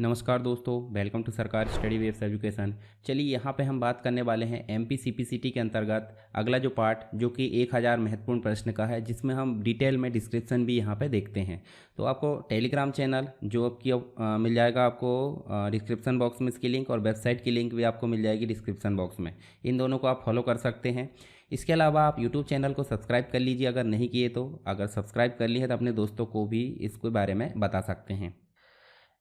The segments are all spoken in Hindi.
नमस्कार दोस्तों, वेलकम टू सरकार स्टडी वेव्स एजुकेशन। चलिए यहाँ पे हम बात करने वाले हैं एमपी सीपीसीटी के अंतर्गत अगला जो पार्ट जो कि 1000 महत्वपूर्ण प्रश्न का है, जिसमें हम डिटेल में डिस्क्रिप्शन भी यहाँ पे देखते हैं। तो आपको टेलीग्राम चैनल जो आपकी मिल जाएगा आपको डिस्क्रिप्शन बॉक्स में, इसकी लिंक और वेबसाइट की लिंक भी आपको मिल जाएगी डिस्क्रिप्शन बॉक्स में। इन दोनों को आप फॉलो कर सकते हैं। इसके अलावा आप यूट्यूब चैनल को सब्सक्राइब कर लीजिए अगर नहीं किए तो। अगर सब्सक्राइब कर लिए है तो अपने दोस्तों को भी इसके बारे में बता सकते हैं।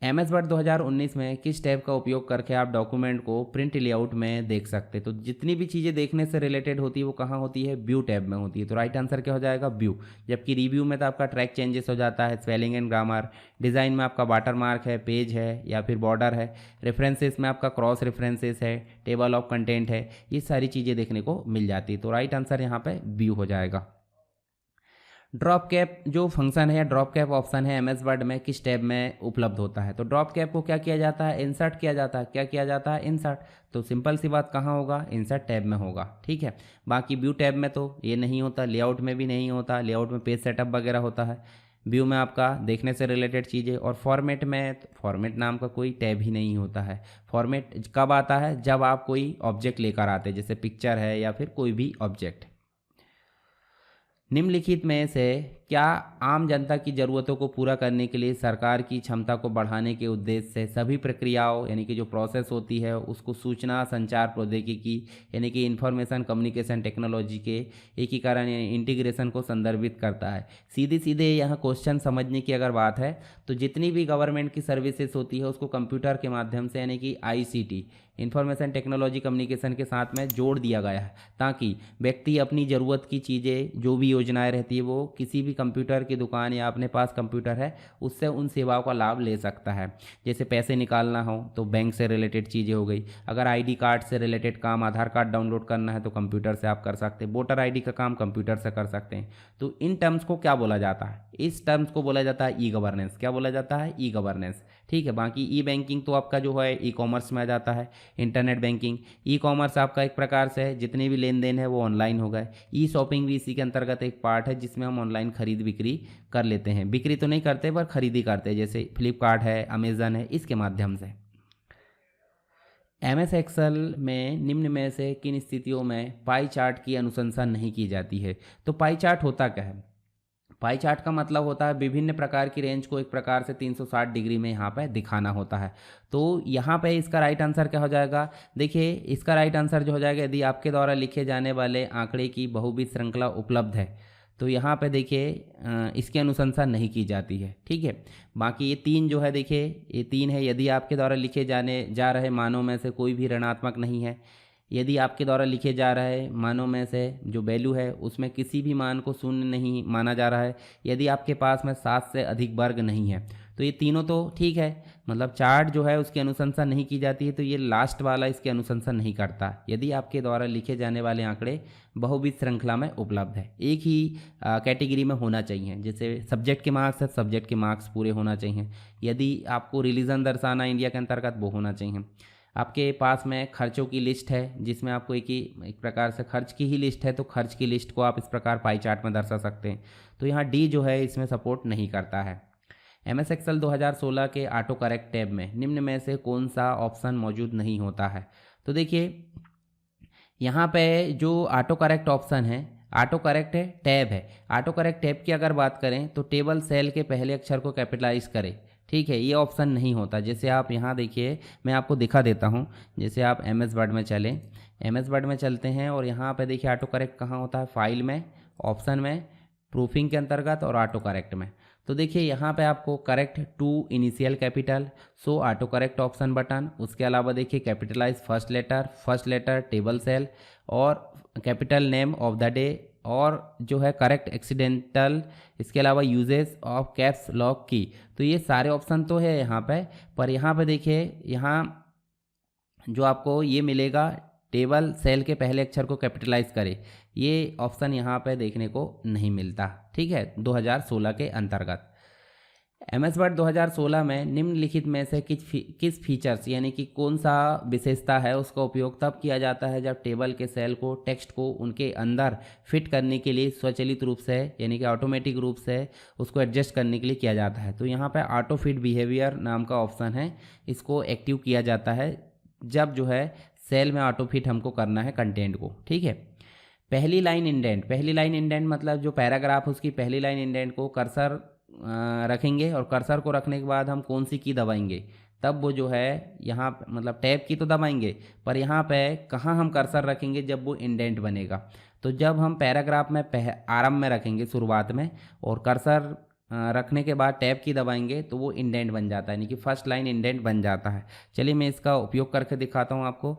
एमएस वर्ड 2019 में किस टैब का उपयोग करके आप डॉक्यूमेंट को प्रिंट लेआउट में देख सकते हैं? तो जितनी भी चीज़ें देखने से रिलेटेड होती है वो कहाँ होती है? व्यू टैब में होती है। तो राइट आंसर क्या हो जाएगा? व्यू। जबकि रिव्यू में तो आपका ट्रैक चेंजेस हो जाता है, स्पेलिंग एंड ग्रामर। डिज़ाइन में आपका वाटर मार्क है, पेज है या फिर बॉर्डर है। रेफरेंसेस में आपका क्रॉस रेफरेंसेस है, टेबल ऑफ कंटेंट है। ये सारी चीज़ें देखने को मिल जाती है। तो राइट आंसर यहाँ पे व्यू हो जाएगा। ड्रॉप कैप जो फंक्शन है, ड्रॉप कैप ऑप्शन है एमएस वर्ड में किस टैब में उपलब्ध होता है? तो ड्रॉप कैप को क्या किया जाता है? इंसर्ट किया जाता है। क्या किया जाता है? इंसर्ट। तो सिंपल सी बात, कहाँ होगा? इंसर्ट टैब में होगा। ठीक है। बाकी व्यू टैब में तो ये नहीं होता, लेआउट में भी नहीं होता। लेआउट में पेज सेटअप वगैरह होता है। व्यू में आपका देखने से रिलेटेड चीज़ें, और फॉर्मेट में फॉर्मेट नाम का कोई टैब ही नहीं होता है। फॉर्मेट कब आता है? जब आप कोई ऑब्जेक्ट लेकर आते हैं, जैसे पिक्चर है या फिर कोई भी ऑब्जेक्ट। निम्नलिखित में से क्या आम जनता की ज़रूरतों को पूरा करने के लिए सरकार की क्षमता को बढ़ाने के उद्देश्य से सभी प्रक्रियाओं यानी कि जो प्रोसेस होती है उसको सूचना संचार प्रौद्योगिकी यानी कि इंफॉर्मेशन कम्युनिकेशन टेक्नोलॉजी के एकीकरण यानी इंटीग्रेशन को संदर्भित करता है? सीधे सीधे यहाँ क्वेश्चन समझने की अगर बात है तो जितनी भी गवर्नमेंट की सर्विसेज होती है उसको कंप्यूटर के माध्यम से यानी कि आईसीटी इंफॉर्मेशन टेक्नोलॉजी कम्युनिकेशन के साथ में जोड़ दिया गया है, ताकि व्यक्ति अपनी ज़रूरत की चीज़ें जो भी योजनाएं रहती है वो किसी भी कंप्यूटर की दुकान या अपने पास कंप्यूटर है उससे उन सेवाओं का लाभ ले सकता है। जैसे पैसे निकालना हो तो बैंक से रिलेटेड चीज़ें हो गई। अगर आईडी कार्ड से रिलेटेड काम, आधार कार्ड डाउनलोड करना है तो कंप्यूटर से आप कर सकते हैं। वोटर आईडी का काम कंप्यूटर से कर सकते हैं। तो इन टर्म्स को क्या बोला जाता है? इस टर्म्स को बोला जाता है ई गवर्नेंस। क्या बोला जाता है? E governance. ठीक है। बाकी ई बैंकिंग तो आपका जो है ई कॉमर्स में आ जाता है। इंटरनेट बैंकिंग, ई कॉमर्स आपका एक प्रकार से है, जितने भी लेन देन है वो ऑनलाइन हो गए। ई शॉपिंग भी इसी के अंतर्गत एक पार्ट है, जिसमें हम ऑनलाइन खरीद बिक्री कर लेते हैं। बिक्री तो नहीं करते पर खरीदी करते हैं, जैसे फ्लिपकार्ट है, अमेजन है, इसके माध्यम से। एमएस एक्सेल में निम्न में से किन स्थितियों में पाई चार्ट की अनुशंसा नहीं की जाती है? तो पाई चार्ट होता क्या है? पाई चार्ट का मतलब होता है विभिन्न प्रकार की रेंज को एक प्रकार से 360 डिग्री में यहाँ पे दिखाना होता है। तो यहाँ पे इसका राइट आंसर क्या हो जाएगा? देखिए, इसका राइट आंसर जो हो जाएगा, यदि आपके द्वारा लिखे जाने वाले आंकड़े की बहुविध श्रृंखला उपलब्ध है तो यहाँ पे देखिए इसकी अनुशंसा नहीं की जाती है। ठीक है। बाकी ये तीन जो है, देखिए ये तीन है, यदि आपके द्वारा लिखे जाने जा रहे मानों में से कोई भी ऋणात्मक नहीं है, यदि आपके द्वारा लिखे जा रहे मानों में से जो वैल्यू है उसमें किसी भी मान को शून्य नहीं माना जा रहा है, यदि आपके पास में 7 से अधिक वर्ग नहीं है, तो ये तीनों तो ठीक है। मतलब चार्ट जो है उसकी अनुशंसा नहीं की जाती है, तो ये लास्ट वाला इसकी अनुशंसा नहीं करता। यदि आपके द्वारा लिखे जाने वाले आंकड़े बहुविध श्रृंखला में उपलब्ध है, एक ही कैटेगरी में होना चाहिए। जैसे सब्जेक्ट के मार्क्स है, सब्जेक्ट के मार्क्स पूरे होना चाहिए। यदि आपको रिलीजन दर्शाना इंडिया के अंतर्गत, वो होना चाहिए। आपके पास में खर्चों की लिस्ट है, जिसमें आपको एक प्रकार से खर्च की ही लिस्ट है, तो खर्च की लिस्ट को आप इस प्रकार पाई चार्ट में दर्शा सकते हैं। तो यहाँ डी जो है इसमें सपोर्ट नहीं करता है। एमएस एक्सेल 2016 के ऑटो करेक्ट टैब में निम्न में से कौन सा ऑप्शन मौजूद नहीं होता है? तो देखिए यहाँ पे जो ऑटो करेक्ट ऑप्शन है, ऑटो करेक्ट है टैब है। ऑटो करेक्ट टैब की अगर बात करें तो टेबल सेल के पहले अक्षर को कैपिटलाइज करें। ठीक है, ये ऑप्शन नहीं होता। जैसे आप यहाँ देखिए, मैं आपको दिखा देता हूँ। जैसे आप एमएस वर्ड में चलें, एमएस वर्ड में चलते हैं और यहाँ पे देखिए ऑटो करेक्ट कहाँ होता है? फाइल में, ऑप्शन में, प्रूफिंग के अंतर्गत और ऑटो करेक्ट में। तो देखिए यहाँ पे आपको correct two initial capital, so auto correct option button. उसके अलावा देखिए capitalize first letter table cell, और capital name of the day, और जो है करेक्ट एक्सीडेंटल। इसके अलावा यूजेस ऑफ कैप्स लॉक की। तो ये सारे ऑप्शन तो है यहाँ पे, पर यहाँ पे देखिए यहाँ जो आपको ये मिलेगा, टेबल सेल के पहले अक्षर को कैपिटलाइज करें, ये ऑप्शन यहाँ पे देखने को नहीं मिलता। ठीक है, 2016 के अंतर्गत। MS वर्ड 2016 में निम्नलिखित में से किस फीचर्स यानी कि कौन सा विशेषता है उसका उपयोग तब किया जाता है जब टेबल के सेल को टेक्स्ट को उनके अंदर फिट करने के लिए स्वचालित रूप से यानी कि ऑटोमेटिक रूप से उसको एडजस्ट करने के लिए किया जाता है। तो यहाँ पे ऑटो फिट बिहेवियर नाम का ऑप्शन है, इसको एक्टिव किया जाता है जब जो है सेल में ऑटो फिट हमको करना है कंटेंट को। ठीक है। पहली लाइन इंडेंट मतलब जो पैराग्राफ उसकी पहली लाइन इंडेंट को कर्सर रखेंगे और कर्सर को रखने के बाद हम कौन सी की दबाएंगे तब वो जो है यहाँ मतलब टैब की तो दबाएंगे, पर यहाँ पे कहाँ हम कर्सर रखेंगे जब वो इंडेंट बनेगा। तो जब हम पैराग्राफ में आरंभ में रखेंगे शुरुआत में और कर्सर रखने के बाद टैब की दबाएंगे तो वो इंडेंट बन जाता है, यानी कि फर्स्ट लाइन इंडेंट बन जाता है। चलिए मैं इसका उपयोग करके दिखाता हूँ आपको।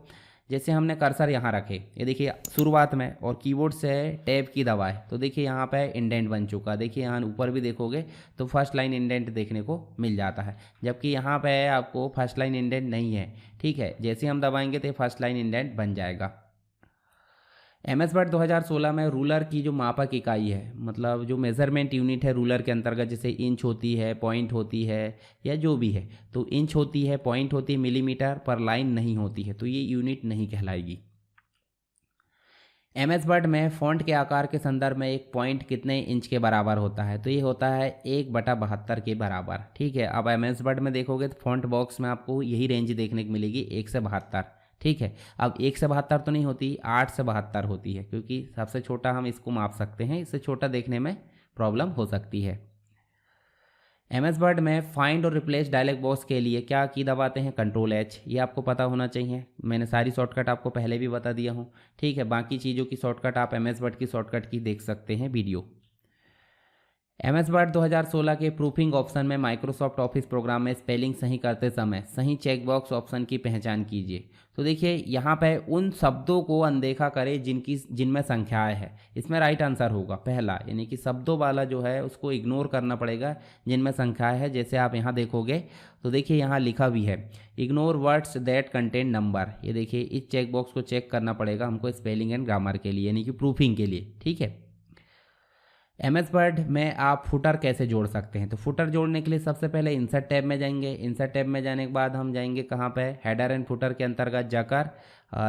जैसे हमने कर्सर यहाँ रखे, ये देखिए शुरुआत में, और कीबोर्ड से टैब की दबाए तो देखिए यहाँ पे इंडेंट बन चुका। देखिए यहाँ ऊपर भी देखोगे तो फर्स्ट लाइन इंडेंट देखने को मिल जाता है, जबकि यहाँ पे आपको फर्स्ट लाइन इंडेंट नहीं है। ठीक है, जैसे हम दबाएंगे तो फर्स्ट लाइन इंडेंट बन जाएगा। MS वर्ड 2016 में रूलर की जो मापक इकाई है, मतलब जो मेज़रमेंट यूनिट है रूलर के अंतर्गत, जैसे इंच होती है, पॉइंट होती है या जो भी है, तो इंच होती है, पॉइंट होती है, मिलीमीटर पर लाइन नहीं होती है, तो ये यूनिट नहीं कहलाएगी। MS वर्ड में फॉन्ट के आकार के संदर्भ में एक पॉइंट कितने इंच के बराबर होता है, तो ये होता है 1/72 के बराबर। ठीक है, अब MS वर्ड में देखोगे तो फॉन्ट बॉक्स में आपको यही रेंज देखने को मिलेगी 1 से 72। ठीक है, अब 1 से 72 तो नहीं होती, 8 से 72 होती है, क्योंकि सबसे छोटा हम इसको माप सकते हैं, इससे छोटा देखने में प्रॉब्लम हो सकती है। MS वर्ड में फाइंड और रिप्लेस डायलॉग बॉक्स के लिए क्या की दबाते हैं, Ctrl+H, ये आपको पता होना चाहिए। मैंने सारी शॉर्टकट आपको पहले भी बता दिया हूँ। ठीक है, बाकी चीज़ों की शॉर्टकट आप MS वर्ड की शॉर्टकट की देख सकते हैं वीडियो। MS वर्ड 2016 के प्रूफिंग ऑप्शन में माइक्रोसॉफ्ट ऑफिस प्रोग्राम में स्पेलिंग सही करते समय सही चेकबॉक्स ऑप्शन की पहचान कीजिए। तो देखिए यहाँ पे उन शब्दों को अनदेखा करें जिनमें संख्याएं है, इसमें राइट आंसर होगा पहला, यानी कि शब्दों वाला जो है उसको इग्नोर करना पड़ेगा जिनमें संख्याएं है। जैसे आप यहाँ देखोगे तो देखिए यहाँ लिखा भी है ignore words that contain number. ये देखिए इस चेकबॉक्स को चेक करना पड़ेगा हमको स्पेलिंग एंड ग्रामर के लिए, यानी कि प्रूफिंग के लिए। ठीक है। MS वर्ड में आप फुटर कैसे जोड़ सकते हैं, तो फुटर जोड़ने के लिए सबसे पहले इंसर्ट टैब में जाएंगे। इंसर्ट टैब में जाने के बाद हम जाएंगे कहाँ पे, हेडर एंड फुटर के अंतर्गत जाकर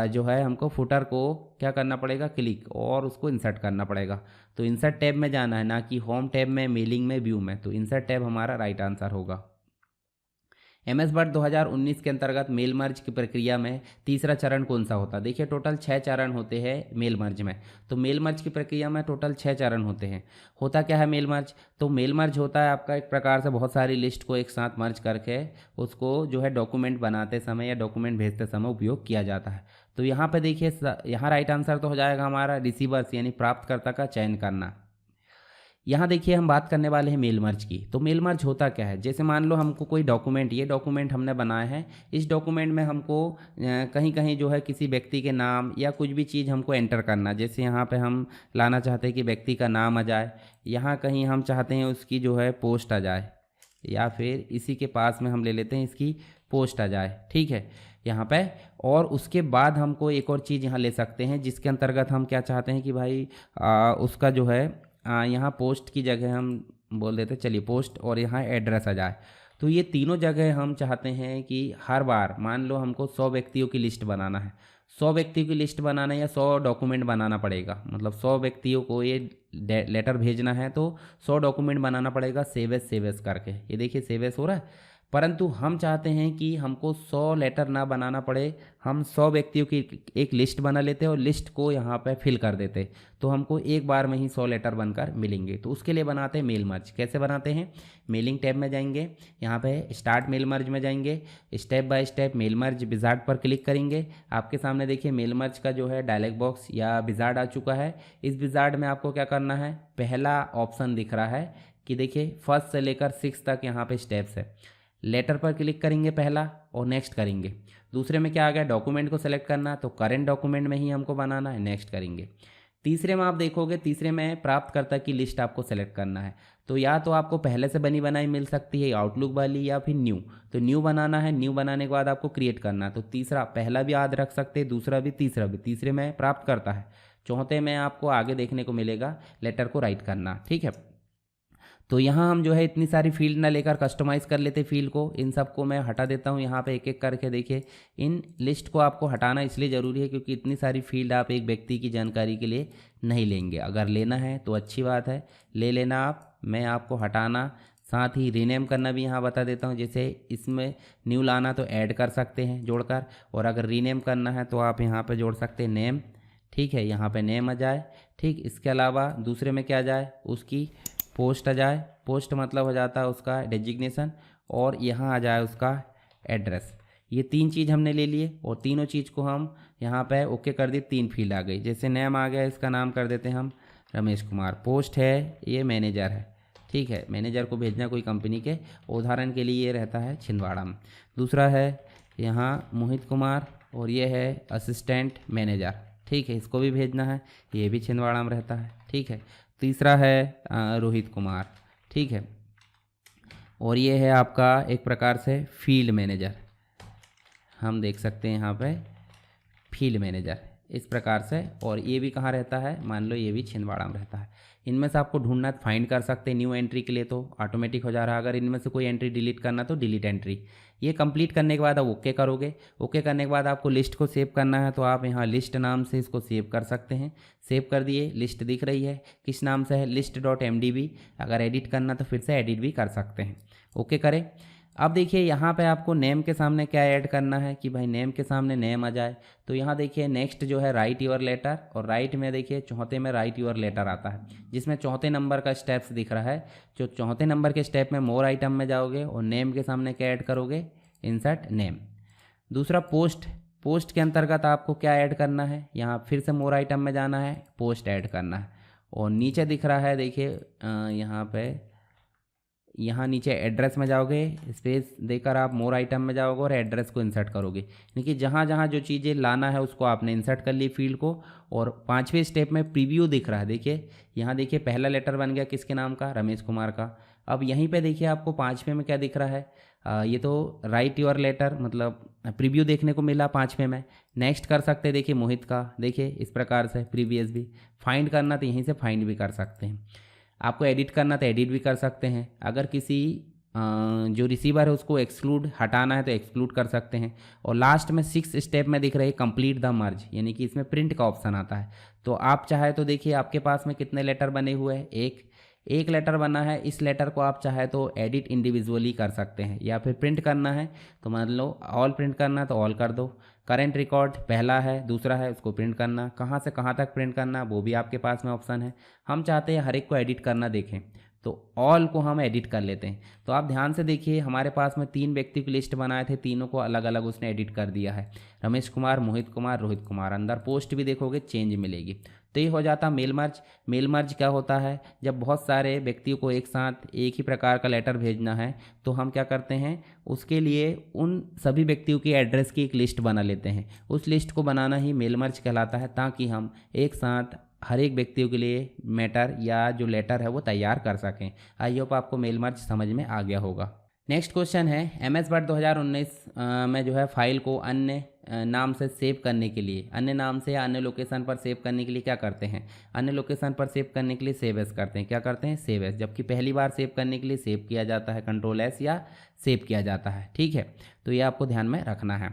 जो है हमको फुटर को क्या करना पड़ेगा, क्लिक और उसको इंसर्ट करना पड़ेगा। तो इंसर्ट टैब में जाना है, ना कि होम टैब में, मेलिंग में, व्यू में। तो इंसर्ट टैब हमारा राइट आंसर होगा। MS वर्ड 2019 के अंतर्गत मेल मर्ज की प्रक्रिया में तीसरा चरण कौन सा होता है। देखिए टोटल 6 चरण होते हैं मेल मर्ज में। तो मेल मर्ज की प्रक्रिया में टोटल 6 चरण होते हैं। होता क्या है मेल मर्ज, तो मेल मर्ज होता है आपका एक प्रकार से बहुत सारी लिस्ट को एक साथ मर्ज करके उसको जो है डॉक्यूमेंट बनाते समय या डॉक्यूमेंट भेजते समय उपयोग किया जाता है। तो यहाँ पर देखिए यहाँ राइट आंसर तो हो जाएगा हमारा रिसीवर्स यानी प्राप्तकर्ता का चयन करना। यहाँ देखिए हम बात करने वाले हैं मेल मर्ज की। तो मेल मर्ज होता क्या है, जैसे मान लो हमको कोई डॉक्यूमेंट, ये डॉक्यूमेंट हमने बनाया है, इस डॉक्यूमेंट में हमको कहीं कहीं जो है किसी व्यक्ति के नाम या कुछ भी चीज़ हमको एंटर करना। जैसे यहाँ पे हम लाना चाहते हैं कि व्यक्ति का नाम आ जाए, यहाँ कहीं हम चाहते हैं उसकी जो है पोस्ट आ जाए, या फिर इसी के पास में हम ले लेते हैं इसकी पोस्ट आ जाए। ठीक है यहाँ पे, और उसके बाद हमको एक और चीज़ यहाँ ले सकते हैं जिसके अंतर्गत हम क्या चाहते हैं कि भाई उसका जो है यहाँ पोस्ट की जगह हम बोल देते चलिए पोस्ट, और यहाँ एड्रेस आ जाए। तो ये तीनों जगह हम चाहते हैं कि हर बार मान लो हमको 100 व्यक्तियों की लिस्ट बनाना है, 100 व्यक्तियों की लिस्ट बनाना है या 100 डॉक्यूमेंट बनाना पड़ेगा, मतलब 100 व्यक्तियों को ये लेटर भेजना है तो 100 डॉक्यूमेंट बनाना पड़ेगा सेव एज करके। ये देखिए सेव एज हो रहा है, परंतु हम चाहते हैं कि हमको 100 लेटर ना बनाना पड़े, हम 100 व्यक्तियों की एक लिस्ट बना लेते और लिस्ट को यहाँ पे फिल कर देते, तो हमको एक बार में ही 100 लेटर बनकर मिलेंगे। तो उसके लिए बनाते हैं मेल मर्ज। कैसे बनाते हैं, मेलिंग टैब में जाएंगे, यहाँ पे स्टार्ट मेल मर्ज में जाएंगे, step by step mail merge wizard पर क्लिक करेंगे। आपके सामने देखिए मेल मर्ज का जो है डायलॉग बॉक्स या विजार्ड आ चुका है। इस विजार्ड में आपको क्या करना है, पहला ऑप्शन दिख रहा है कि देखिए फर्स्ट से लेकर 6 तक यहाँ पे स्टेप्स है। लेटर पर क्लिक करेंगे पहला और नेक्स्ट करेंगे। दूसरे में क्या आ गया, डॉक्यूमेंट को सेलेक्ट करना, तो करेंट डॉक्यूमेंट में ही हमको बनाना है, नेक्स्ट करेंगे। तीसरे में आप देखोगे, तीसरे में प्राप्तकर्ता की लिस्ट आपको सेलेक्ट करना है। तो या तो आपको पहले से बनी बनाई मिल सकती है आउटलुक वाली, या फिर न्यू। तो न्यू बनाना है, न्यू बनाने के बाद आपको क्रिएट करना है। तो तीसरा पहला भी याद रख सकते हैं, दूसरा भी, तीसरा भी। तीसरे में प्राप्त करता है, चौथे में आपको आगे देखने को मिलेगा लेटर को राइट करना। ठीक है, तो यहाँ हम जो है इतनी सारी फील्ड ना लेकर कस्टमाइज़ कर लेते फील्ड को। इन सबको मैं हटा देता हूँ यहाँ पे एक एक करके। देखिए इन लिस्ट को आपको हटाना इसलिए ज़रूरी है क्योंकि इतनी सारी फील्ड आप एक व्यक्ति की जानकारी के लिए नहीं लेंगे। अगर लेना है तो अच्छी बात है, ले लेना आप। मैं आपको हटाना साथ ही रीनेम करना भी यहाँ बता देता हूँ। जैसे इसमें न्यू लाना तो ऐड कर सकते हैं जोड़कर, और अगर रीनेम करना है तो आप यहाँ पे जोड़ सकते हैं नेम। ठीक है, यहाँ पे नेम आ जाए। ठीक, इसके अलावा दूसरे में क्या आ जाए, उसकी पोस्ट आ जाए। पोस्ट मतलब हो जाता है उसका डेजिग्नेशन, और यहाँ आ जाए उसका एड्रेस। ये 3 चीज़ हमने ले लिए और तीनों चीज़ को हम यहाँ पे ओके कर दी। 3 फील्ड आ गई। जैसे नेम आ गया, इसका नाम कर देते हैं हम रमेश कुमार। पोस्ट है, ये मैनेजर है। ठीक है, मैनेजर को भेजना कोई कंपनी के, उदाहरण के लिए ये रहता है छिंदवाड़ा में। दूसरा है यहाँ मोहित कुमार, और ये है असिस्टेंट मैनेजर। ठीक है, इसको भी भेजना है, ये भी छिंदवाड़ा में रहता है। ठीक है, तीसरा है रोहित कुमार। ठीक है, और ये है आपका एक प्रकार से फील्ड मैनेजर। हम देख सकते हैं यहाँ पे फील्ड मैनेजर इस प्रकार से। और ये भी कहाँ रहता है, मान लो ये भी छिंदवाड़ा में रहता है। इनमें से आपको ढूंढना फाइंड कर सकते हैं। न्यू एंट्री के लिए तो ऑटोमेटिक हो जा रहा है। अगर इनमें से कोई एंट्री डिलीट करना तो डिलीट एंट्री। ये कंप्लीट करने के बाद आप ओके करोगे। ओके करने के बाद आपको लिस्ट को सेव करना है, तो आप यहाँ लिस्ट नाम से इसको सेव कर सकते हैं। सेव कर दिए, लिस्ट दिख रही है। किस नाम से है, list.mdb। अगर एडिट करना तो फिर से एडिट भी कर सकते हैं। ओके करें। अब देखिए यहाँ पे आपको नेम के सामने क्या ऐड करना है कि भाई नेम के सामने नेम आ जाए। तो यहाँ देखिए नेक्स्ट जो है राइट योर लेटर, और राइट में देखिए चौथे में राइट योर लेटर आता है, जिसमें चौथे नंबर का स्टेप्स दिख रहा है। जो चौथे नंबर के स्टेप में मोर आइटम में जाओगे और नेम के सामने क्या ऐड करोगे, इंसर्ट नेम। दूसरा पोस्ट, पोस्ट के अंतर्गत आपको क्या ऐड करना है, यहाँ फिर से मोर आइटम में जाना है, पोस्ट ऐड करना है। और नीचे दिख रहा है देखिए यहाँ पे, यहाँ नीचे एड्रेस में जाओगे, स्पेस देकर आप मोर आइटम में जाओगे और एड्रेस को इंसर्ट करोगे। यानी कि जहाँ जहाँ जो चीज़ें लाना है उसको आपने इंसर्ट कर ली फील्ड को। और 5वें स्टेप में प्रीव्यू दिख रहा है। देखिए यहाँ देखिए पहला लेटर बन गया किसके नाम का, रमेश कुमार का। अब यहीं पे देखिए आपको 5वें में क्या दिख रहा है, ये तो राइट योर लेटर मतलब प्रीव्यू देखने को मिला 5वें में। नेक्स्ट कर सकते हैं देखिए मोहित का, देखिए इस प्रकार से प्रीवियस भी। फाइंड करना तो यहीं से फाइंड भी कर सकते हैं। आपको एडिट करना तो एडिट भी कर सकते हैं। अगर किसी जो रिसीवर है उसको एक्सक्लूड हटाना है तो एक्सक्लूड कर सकते हैं। और लास्ट में 6 स्टेप में दिख रही है कंप्लीट द मर्ज, यानी कि इसमें प्रिंट का ऑप्शन आता है। तो आप चाहे तो देखिए आपके पास में कितने लेटर बने हुए हैं, एक लेटर बना है। इस लेटर को आप चाहे तो एडिट इंडिविजुअली कर सकते हैं, या फिर प्रिंट करना है तो मान लो ऑल प्रिंट करना है तो ऑल कर दो। करेंट रिकॉर्ड पहला है, दूसरा है, उसको प्रिंट करना। कहाँ से कहाँ तक प्रिंट करना वो भी आपके पास में ऑप्शन है। हम चाहते हैं हर एक को एडिट करना देखें तो ऑल को हम एडिट कर लेते हैं। तो आप ध्यान से देखिए हमारे पास में 3 व्यक्ति की लिस्ट बनाए थे, तीनों को अलग अलग उसने एडिट कर दिया है, रमेश कुमार, मोहित कुमार, रोहित कुमार। अंदर पोस्ट भी देखोगे चेंज मिलेगी। तो ये हो जाता मेल मर्ज। मेल मर्ज क्या होता है, जब बहुत सारे व्यक्तियों को एक साथ एक ही प्रकार का लेटर भेजना है तो हम क्या करते हैं, उसके लिए उन सभी व्यक्तियों की एड्रेस की एक लिस्ट बना लेते हैं। उस लिस्ट को बनाना ही मेल मर्ज कहलाता है, ताकि हम एक साथ हर एक व्यक्तियों के लिए मैटर या जो लेटर है वो तैयार कर सकें। आई होप आपको मेल मर्ज समझ में आ गया होगा। नेक्स्ट क्वेश्चन है, MS वर्ड 2019 में जो है फाइल को अन्य नाम से सेव करने के लिए, अन्य नाम से या अन्य लोकेशन पर सेव करने के लिए क्या करते हैं, अन्य लोकेशन पर सेव करने के लिए सेव एस करते हैं। क्या करते हैं, सेव एस। जबकि पहली बार सेव करने के लिए सेव किया जाता है कंट्रोल एस या सेव किया जाता है। ठीक है, तो ये आपको ध्यान में रखना है।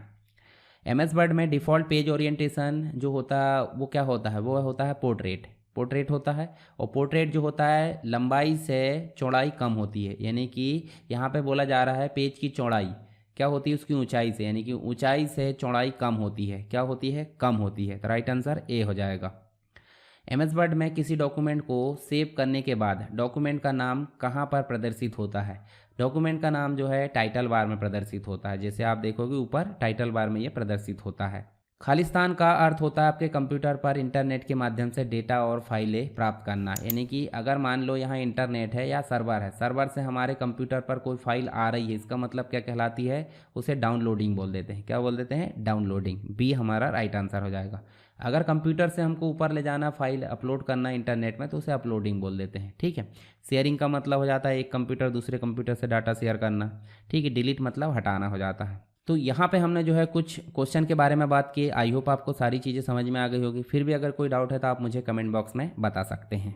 MS वर्ड में डिफ़ॉल्ट पेज ओरिएंटेशन जो होता है वो क्या होता है, वो होता है पोर्ट्रेट। पोर्ट्रेट होता है, और पोर्ट्रेट जो होता है लंबाई से चौड़ाई कम होती है। यानी कि यहाँ पे बोला जा रहा है पेज की चौड़ाई क्या होती है उसकी ऊंचाई से, यानी कि ऊंचाई से चौड़ाई कम होती है। क्या होती है, कम होती है। तो राइट आंसर ए हो जाएगा। MS वर्ड में किसी डॉक्यूमेंट को सेव करने के बाद डॉक्यूमेंट का नाम कहाँ पर प्रदर्शित होता है। डॉक्यूमेंट का नाम जो है टाइटल बार में प्रदर्शित होता है। जैसे आप देखोगे ऊपर टाइटल बार में ये प्रदर्शित होता है। खालिस्तान का अर्थ होता है आपके कंप्यूटर पर इंटरनेट के माध्यम से डेटा और फाइलें प्राप्त करना। यानी कि अगर मान लो यहाँ इंटरनेट है या सर्वर है, सर्वर से हमारे कंप्यूटर पर कोई फाइल आ रही है, इसका मतलब क्या कहलाती है, उसे डाउनलोडिंग बोल देते हैं। क्या बोल देते हैं, डाउनलोडिंग। बी हमारा राइट आंसर हो जाएगा। अगर कंप्यूटर से हमको ऊपर ले जाना, फाइल अपलोड करना इंटरनेट में, तो उसे अपलोडिंग बोल देते हैं। ठीक है, शेयरिंग का मतलब हो जाता है एक कंप्यूटर दूसरे कंप्यूटर से डाटा शेयर करना। ठीक है, डिलीट मतलब हटाना हो जाता है। तो यहाँ पे हमने जो है कुछ क्वेश्चन के बारे में बात की। आई होप आपको सारी चीज़ें समझ में आ गई होगी। फिर भी अगर कोई डाउट है तो आप मुझे कमेंट बॉक्स में बता सकते हैं।